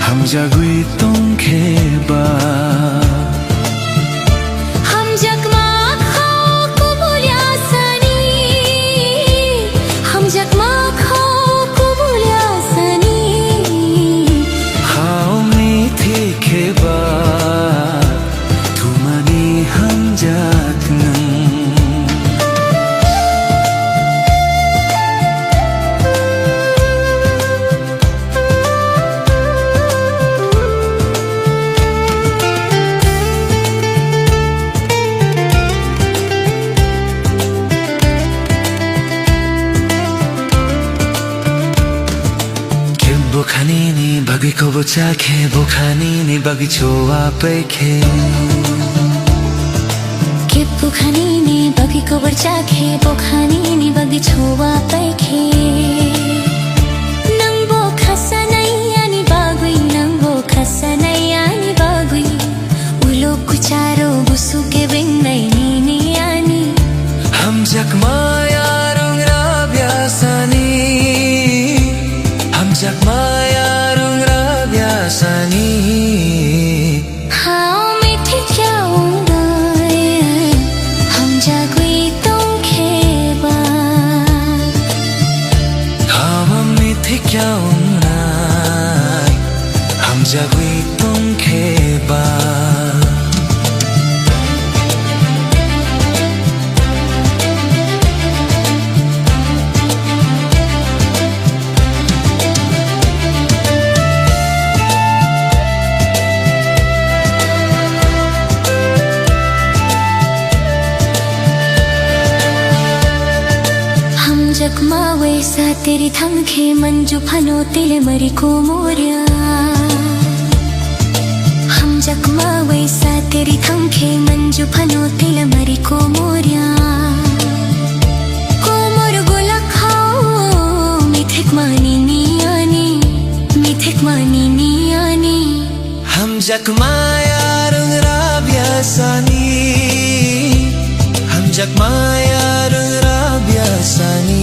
Hamjagui tongkheba Hamjak makho kubulyasani Hamjak makho kubulyasani Haumni thikheba Thumani hamjak nang Bukhani ni bagi ko bocakhe bukhani ni bagi chowa pekhe Ke bukhani ni bagi ko bocakhe bukhani ni bagi chowa pekhe Nang bo khasa nai ani bagui nang bo khasa nai ani bagui Ulo kucharo busu ke bengai ni ani Hamjak maya rong rabyasani Hamjak maya rong rabyasani How methi kya hoga hum jagui tongkheba Hum methi kya unai Hamjagui tongkheba जख्मा वैसा तेरी थंखे मंजू फनो तिल मरी को मोरिया हम जख्मा वैसा तेरी थंखे मंजू फनो तिल मरी को मोरिया को मोर गोला खाओ मिथिक मानी नियानी हम जख्माया रंग राब्यासानी हम जख्माया रंग राब्यासानी